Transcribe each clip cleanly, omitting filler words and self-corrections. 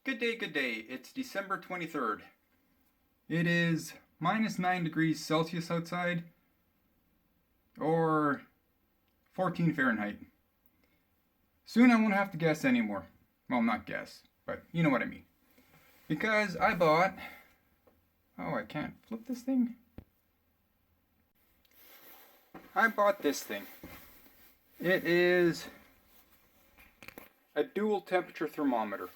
Good day. It's December 23rd. It is minus 9 degrees Celsius outside, or 14 Fahrenheit. Soon I won't have to guess anymore. Well, not guess, but you know what I mean. Because I bought... Oh, I can't flip this thing. I bought this thing. It is a dual temperature thermometer.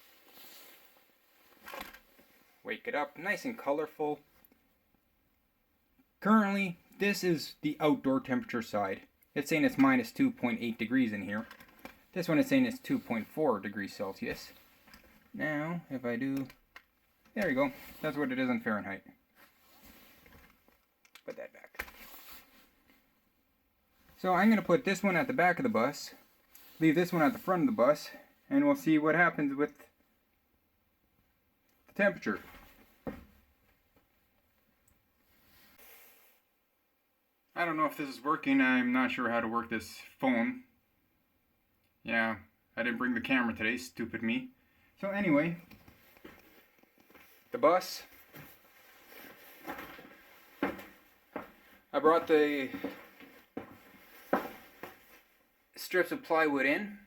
Wake it up, nice and colorful. Currently, this is the outdoor temperature side. It's saying it's minus 2.8 degrees in here. This one is saying it's 2.4 degrees Celsius. Now, if I do... There you go. That's what it is in Fahrenheit. Put that back. So I'm going to put this one at the back of the bus, leave this one at the front of the bus, and we'll see what happens with the temperature. I don't know if this is working. I'm not sure how to work this phone. Yeah, I didn't bring the camera today, stupid me. So anyway, the bus. I brought the strips of plywood in.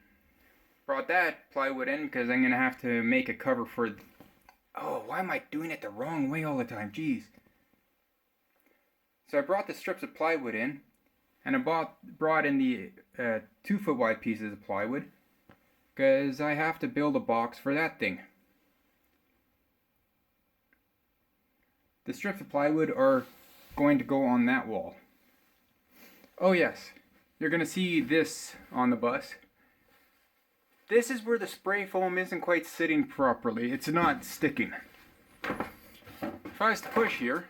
Brought that plywood in because I'm going to have to make a cover for... Oh, why am I doing it the wrong way all the time? Jeez. So I brought the strips of plywood in, and I brought in the 2-foot wide pieces of plywood because I have to build a box for that thing. The strips of plywood are going to go on that wall. Oh yes, you're going to see this on the bus. This is where the spray foam isn't quite sitting properly. It's not sticking. If I was to push here...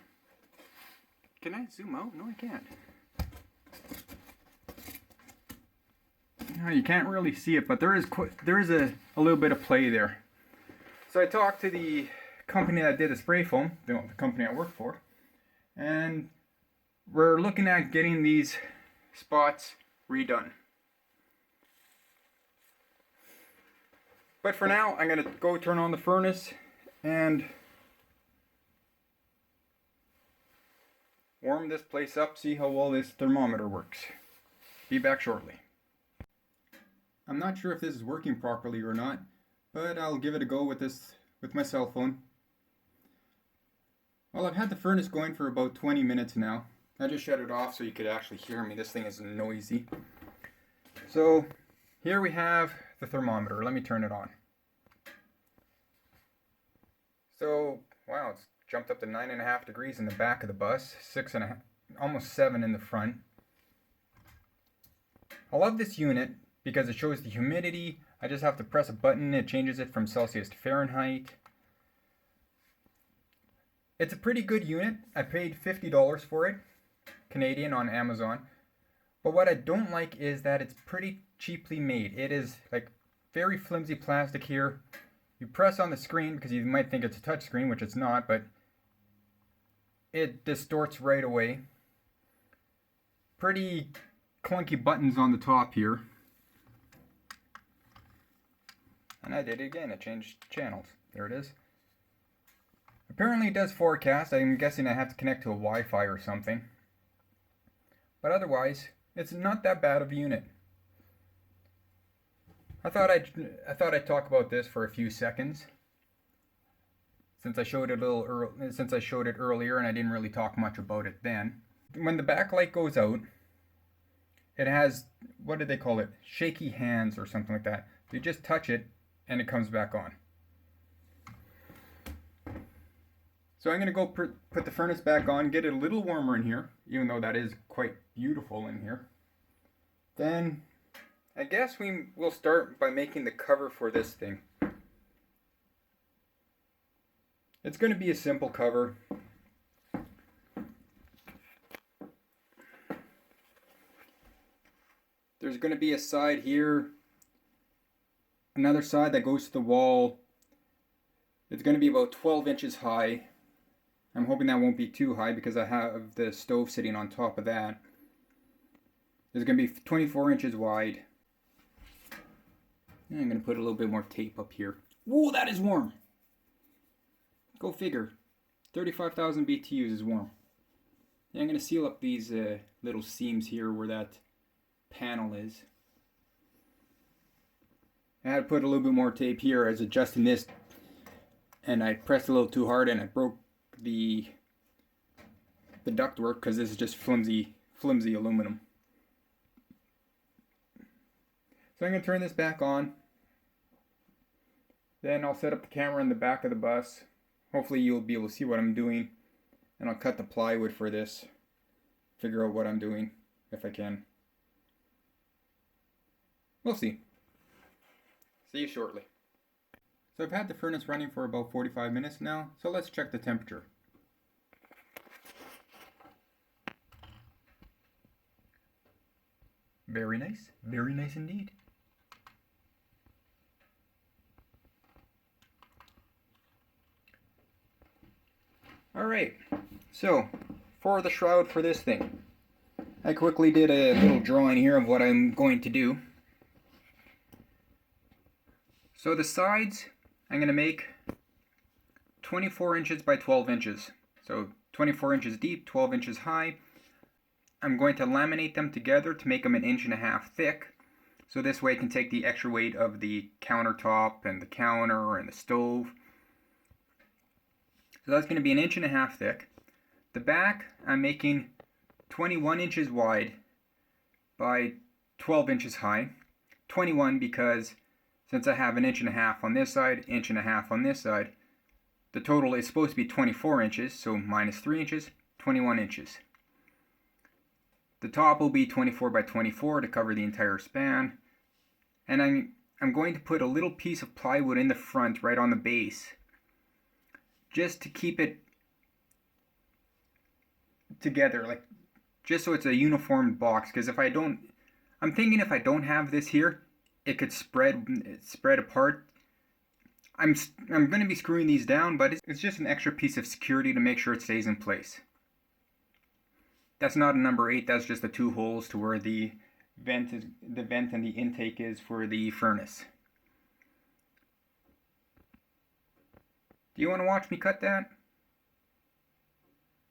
Can I zoom out? No, I can't. No, you can't really see it, but there is a little bit of play there. So I talked to the company that did the spray foam, the company I work for, and we're looking at getting these spots redone. But for now, I'm going to go turn on the furnace and warm this place up, see how well this thermometer works. Be back shortly. I'm not sure if this is working properly or not, but I'll give it a go with my cell phone. Well, I've had the furnace going for about 20 minutes now. I just shut it off so you could actually hear me. This thing is noisy. So, here we have the thermometer. Let me turn it on. So, wow, it's jumped up to 9.5 degrees in the back of the bus, 6.5, almost 7 in the front. I love this unit because it shows the humidity. I just have to press a button, it changes it from Celsius to Fahrenheit. It's a pretty good unit. I paid $50 for it, Canadian, on Amazon. But what I don't like is that it's pretty cheaply made. It is like very flimsy plastic here. You press on the screen because you might think it's a touch screen, which it's not, but it distorts right away. Pretty clunky buttons on the top here. And I did it again, it changed channels. There it is. Apparently it does forecast. I'm guessing I have to connect to a Wi-Fi or something. But otherwise, it's not that bad of a unit. I thought I'd talk about this for a few seconds. Since I showed it earlier and I didn't really talk much about it then. When the backlight goes out, it has, what did they call it? Shaky hands or something like that. You just touch it and it comes back on. So I'm going to go put the furnace back on, get it a little warmer in here, even though that is quite beautiful in here. Then I guess we'll start by making the cover for this thing. It's going to be a simple cover. There's going to be a side here, another side that goes to the wall. It's going to be about 12 inches high. I'm hoping that won't be too high because I have the stove sitting on top of that. It's going to be 24 inches wide. And I'm going to put a little bit more tape up here. Whoa, that is warm. Go figure. 35,000 BTUs is warm. Yeah, I'm going to seal up these little seams here where that panel is. I had to put a little bit more tape here as adjusting this, and I pressed a little too hard and I broke the ductwork because this is just flimsy aluminum. So I'm going to turn this back on. Then I'll set up the camera in the back of the bus. Hopefully you'll be able to see what I'm doing. And I'll cut the plywood for this. Figure out what I'm doing, if I can. We'll see. See you shortly. So I've had the furnace running for about 45 minutes now, so let's check the temperature. Very nice indeed. Alright, so for the shroud for this thing, I quickly did a little drawing here of what I'm going to do. So the sides, I'm going to make 24 inches by 12 inches. So 24 inches deep, 12 inches high. I'm going to laminate them together to make them 1.5 inches thick. So this way I can take the extra weight of the countertop and the counter and the stove. So that's going to be 1.5 inches thick. The back I'm making 21 inches wide by 12 inches high. 21 because since I have 1.5 inches on this side, 1.5 inches on this side, the total is supposed to be 24 inches, so minus 3 inches, 21 inches. The top will be 24 by 24 to cover the entire span. And I'm going to put a little piece of plywood in the front right on the base, just to keep it together, like just so it's a uniform box. Because if I don't, I'm thinking if I don't have this here, it could spread apart. I'm going to be screwing these down, but it's just an extra piece of security to make sure it stays in place. That's not a number 8. That's just the 2 holes to where the vent and the intake is for the furnace. Do you want to watch me cut that?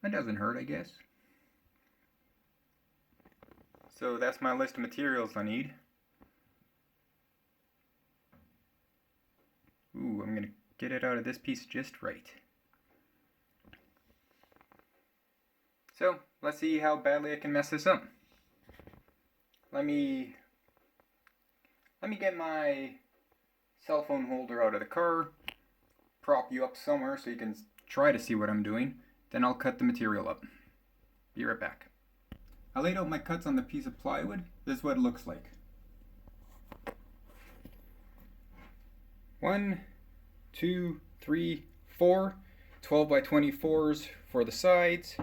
That doesn't hurt, I guess. So that's my list of materials I need. Ooh, I'm going to get it out of this piece just right. So, let's see how badly I can mess this up. Let me get my cell phone holder out of the car, prop you up somewhere so you can try to see what I'm doing, then I'll cut the material up. Be right back. I laid out my cuts on the piece of plywood. This is what it looks like. 1, 2, 3, 4, 12 by 24s for the sides.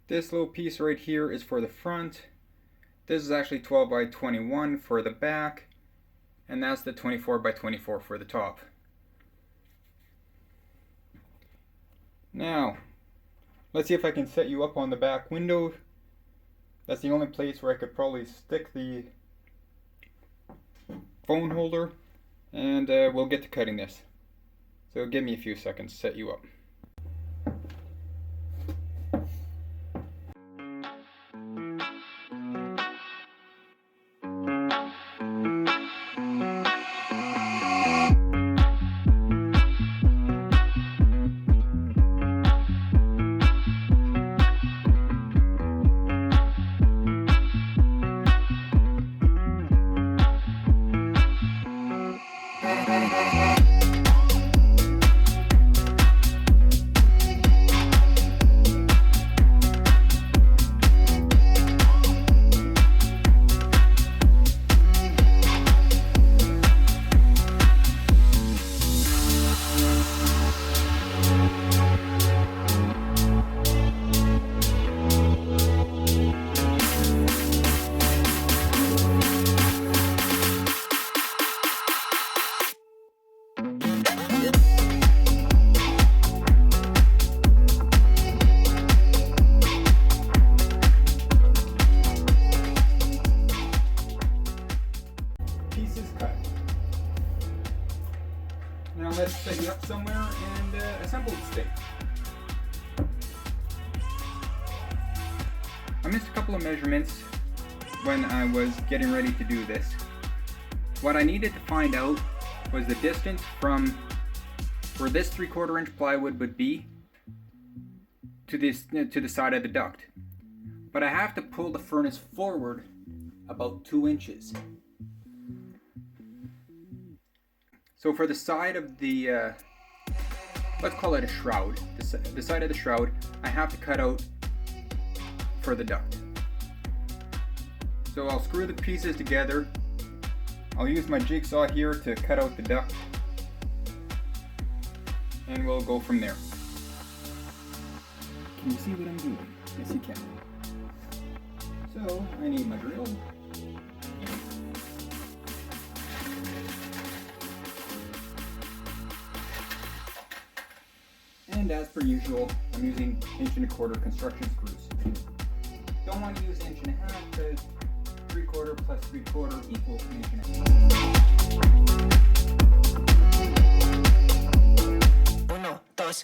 This little piece right here is for the front. This is actually 12 by 21 for the back. And that's the 24 by 24 for the top. Now, let's see if I can set you up on the back window. That's the only place where I could probably stick the phone holder. And we'll get to cutting this. So give me a few seconds to set you up. it up somewhere and assemble this thing. I missed a couple of measurements when I was getting ready to do this. What I needed to find out was the distance from where this 3/4 inch plywood would be to the side of the duct. But I have to pull the furnace forward about 2 inches. So for the side of the, let's call it a shroud, the side of the shroud, I have to cut out for the duct. So I'll screw the pieces together. I'll use my jigsaw here to cut out the duct, and we'll go from there. Can you see what I'm doing? Yes, you can. So I need my drill. And as per usual, I'm using 1¼ construction screws. Don't want to use 1.5 because 3/4 plus 3/4 equals 1.5. 1, 2, 3,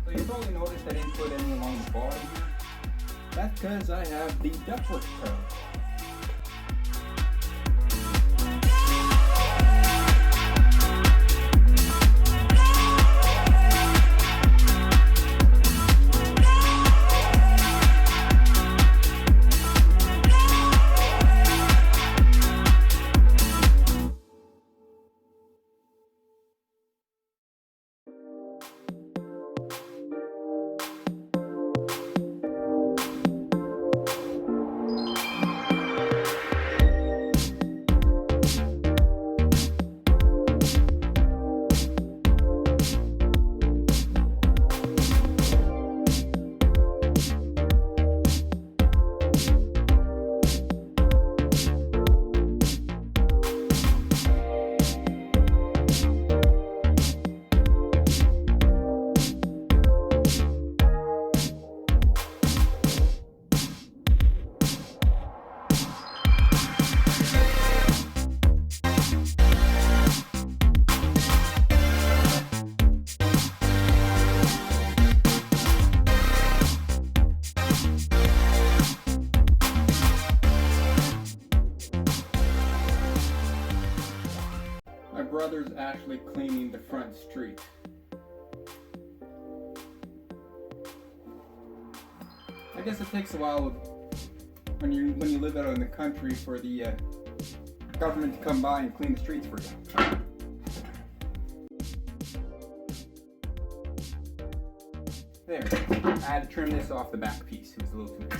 So you probably noticed I didn't put any along the bottom here. That's because I have the ductwork pro. My brother's actually cleaning the front street. I guess it takes a while when you live out in the country for the government to come by and clean the streets for you. There, I had to trim this off the back piece. It was a little too big.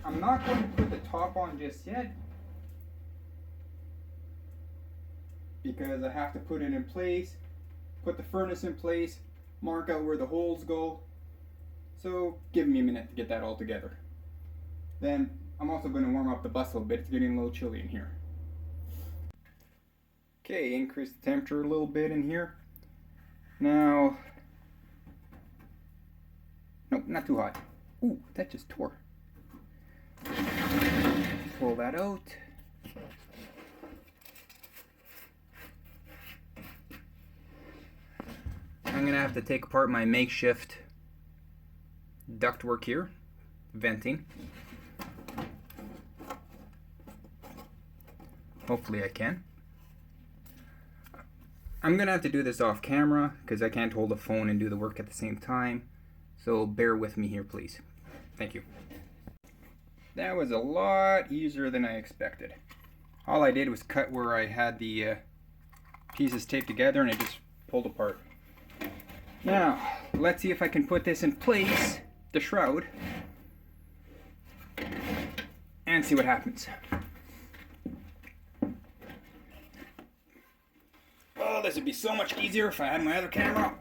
I'm not going to put the top on just yet because I have to put it in place, put the furnace in place, mark out where the holes go. So give me a minute to get that all together. Then I'm also going to warm up the bus a little bit. It's getting a little chilly in here. Okay, increase the temperature a little bit in here. Now, nope, not too hot. Ooh, that just tore. Pull that out. I'm gonna have to take apart my makeshift ductwork here, venting. Hopefully I can. I'm gonna have to do this off camera because I can't hold the phone and do the work at the same time. So bear with me here, please. Thank you. That was a lot easier than I expected. All I did was cut where I had the pieces taped together and it just pulled apart. Now, let's see if I can put this in place, the shroud, and see what happens. Oh, this would be so much easier if I had my other camera.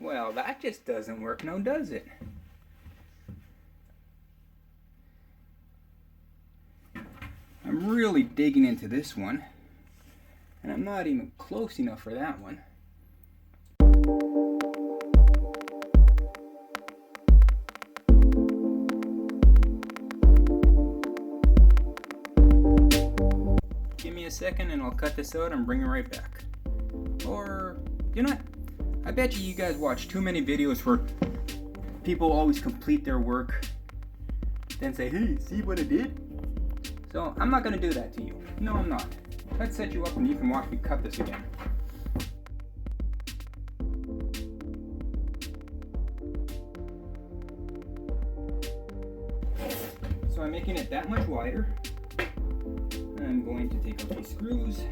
Well, that just doesn't work now, does it? I'm really digging into this one, and I'm not even close enough for that one. Give me a second and I'll cut this out and bring it right back. Or, you know what? I bet you guys watch too many videos where people always complete their work, then say, hey, see what I did? So I'm not gonna do that to you. No, I'm not. Let's set you up and you can watch me cut this again. So I'm making it that much wider. I'm going to take out these screws.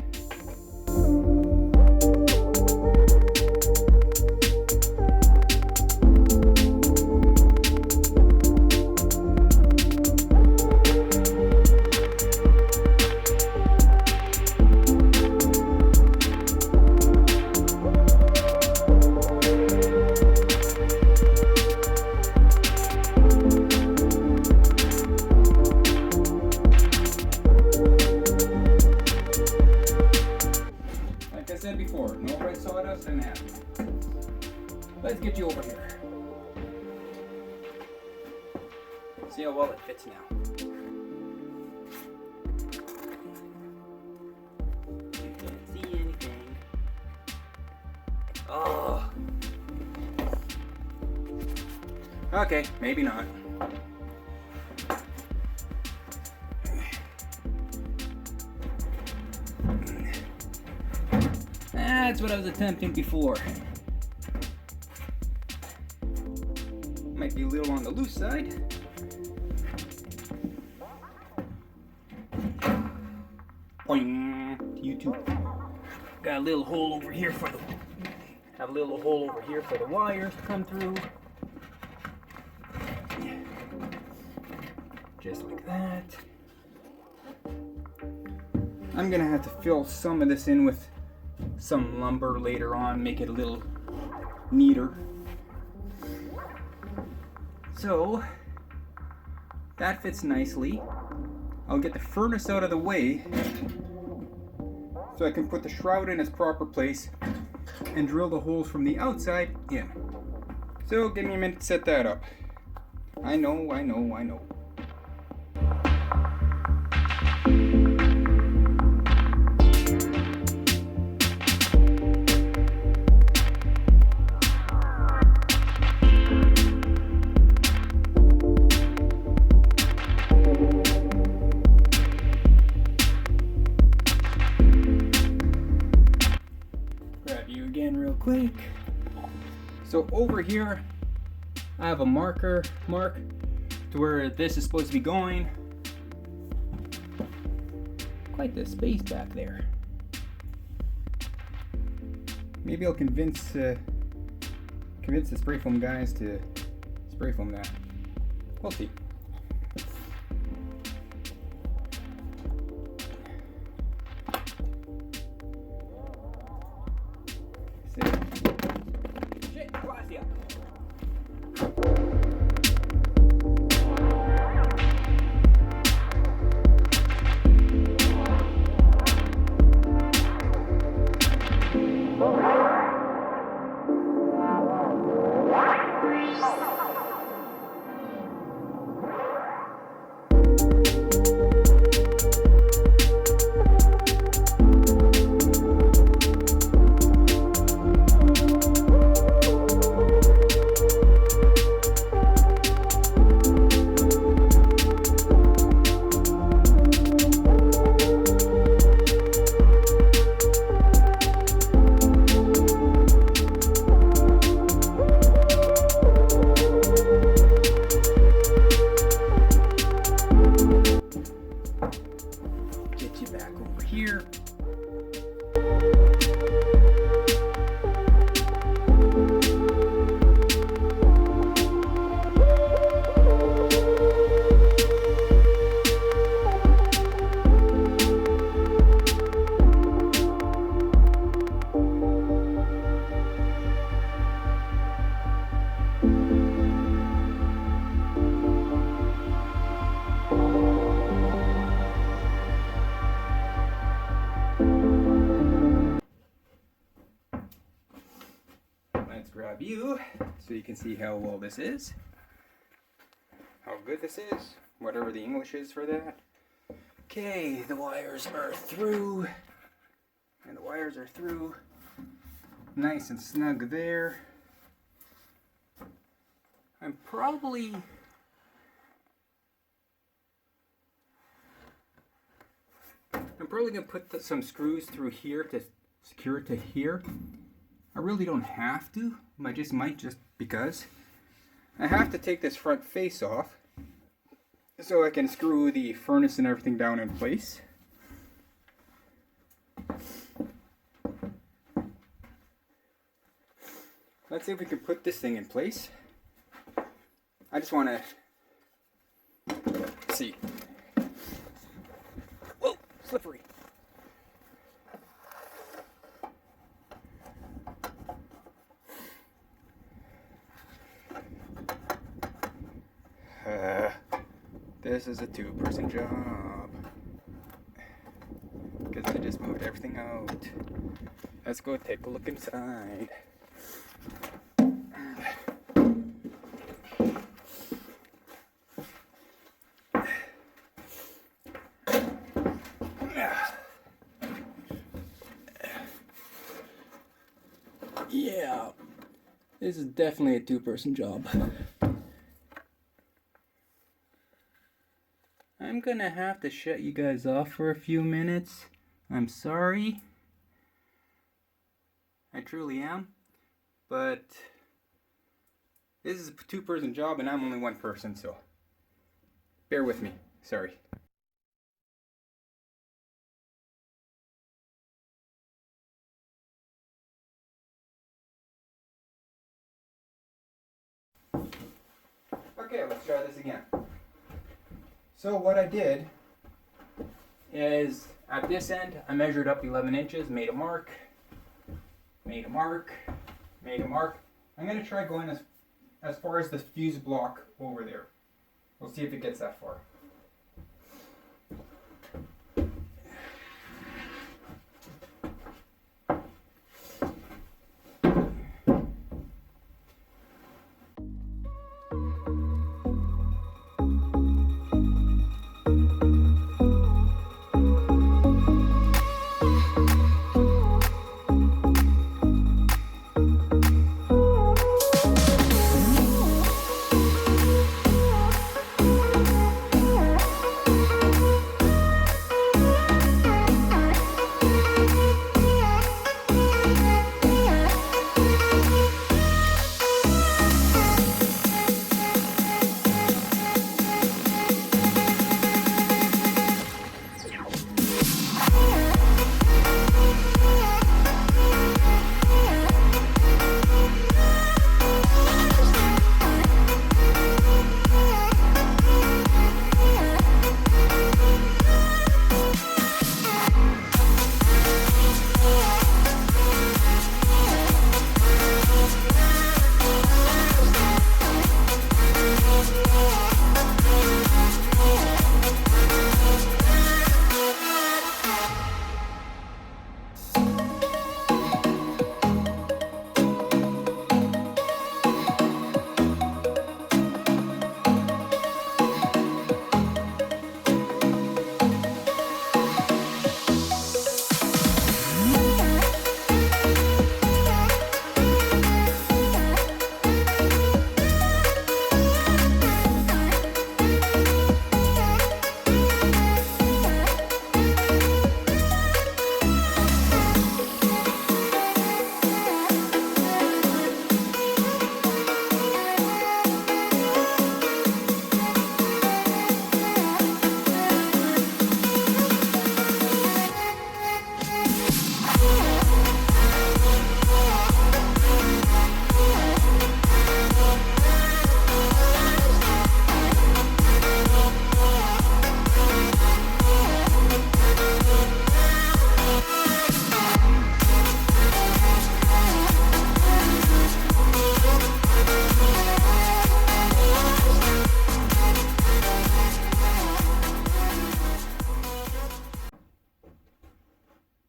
Before, no red sawdust and happy. Let's get you over here. See how well it fits now. You can't see anything. Oh. Okay, maybe not. That's what I was attempting before. Might be a little on the loose side. Boing. YouTube. Got a little hole over here for the. Have a little hole over here for the wires to come through. Just like that. I'm gonna have to fill some of this in with some lumber later on, make it a little neater. So that fits nicely. I'll get the furnace out of the way so I can put the shroud in its proper place and drill the holes from the outside in. So give me a minute to set that up. I know. Quick. So over here I have a mark to where this is supposed to be going. Quite the space back there. Maybe I'll convince the spray foam guys to spray foam that. We'll see. Shit, glass, yeah. back over here. Let's grab you so you can see how well this is, how good this is, whatever the English is for that. Okay, the wires are through, and the wires are through, nice and snug there. I'm probably gonna put some screws through here to secure it to here. I really don't have to, I just might, just because. I have to take this front face off so I can screw the furnace and everything down in place. Let's see if we can put this thing in place. I just want to see. Whoa, slippery. This is a two-person job because I just moved everything out. Let's go take a look inside. Yeah, this is definitely a two-person job. I'm gonna have to shut you guys off for a few minutes. I'm sorry. I truly am. But this is a two-person job and I'm only one person, so bear with me. Sorry. Okay, let's try this again. So what I did is, at this end, I measured up 11 inches, made a mark, made a mark, made a mark. I'm going to try going as far as the fuse block over there. We'll see if it gets that far.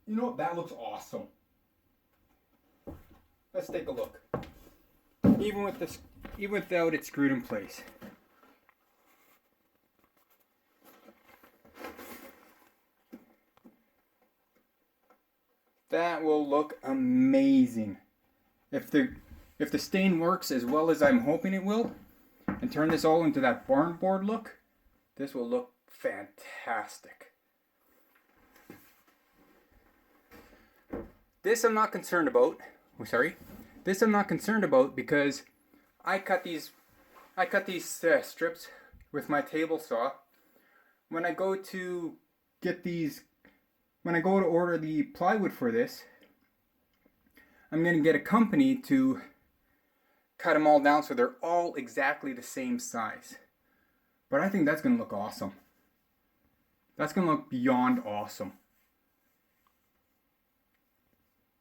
You know what? That looks awesome. Let's take a look. Even without it screwed in place. That will look amazing. If the stain works as well as I'm hoping it will, and turn this all into that barn board look, this will look fantastic. This I'm not concerned about. This I'm not concerned about because I cut these strips with my table saw. When I go to order the plywood for this, I'm going to get a company to cut them all down so they're all exactly the same size. But I think that's going to look awesome. That's going to look beyond awesome.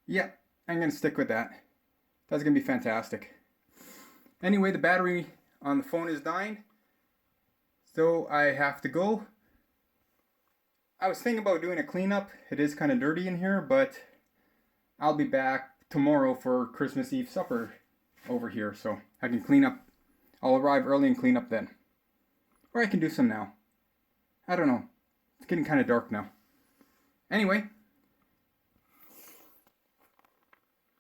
Yeah, I'm going to stick with that. That's going to be fantastic. Anyway, the battery on the phone is dying, so I have to go. I was thinking about doing a cleanup. It is kind of dirty in here, but I'll be back tomorrow for Christmas Eve supper over here, so I can clean up. I'll arrive early and clean up then. Or I can do some now. I don't know. It's getting kind of dark now. Anyway,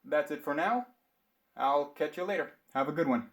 that's it for now. I'll catch you later. Have a good one.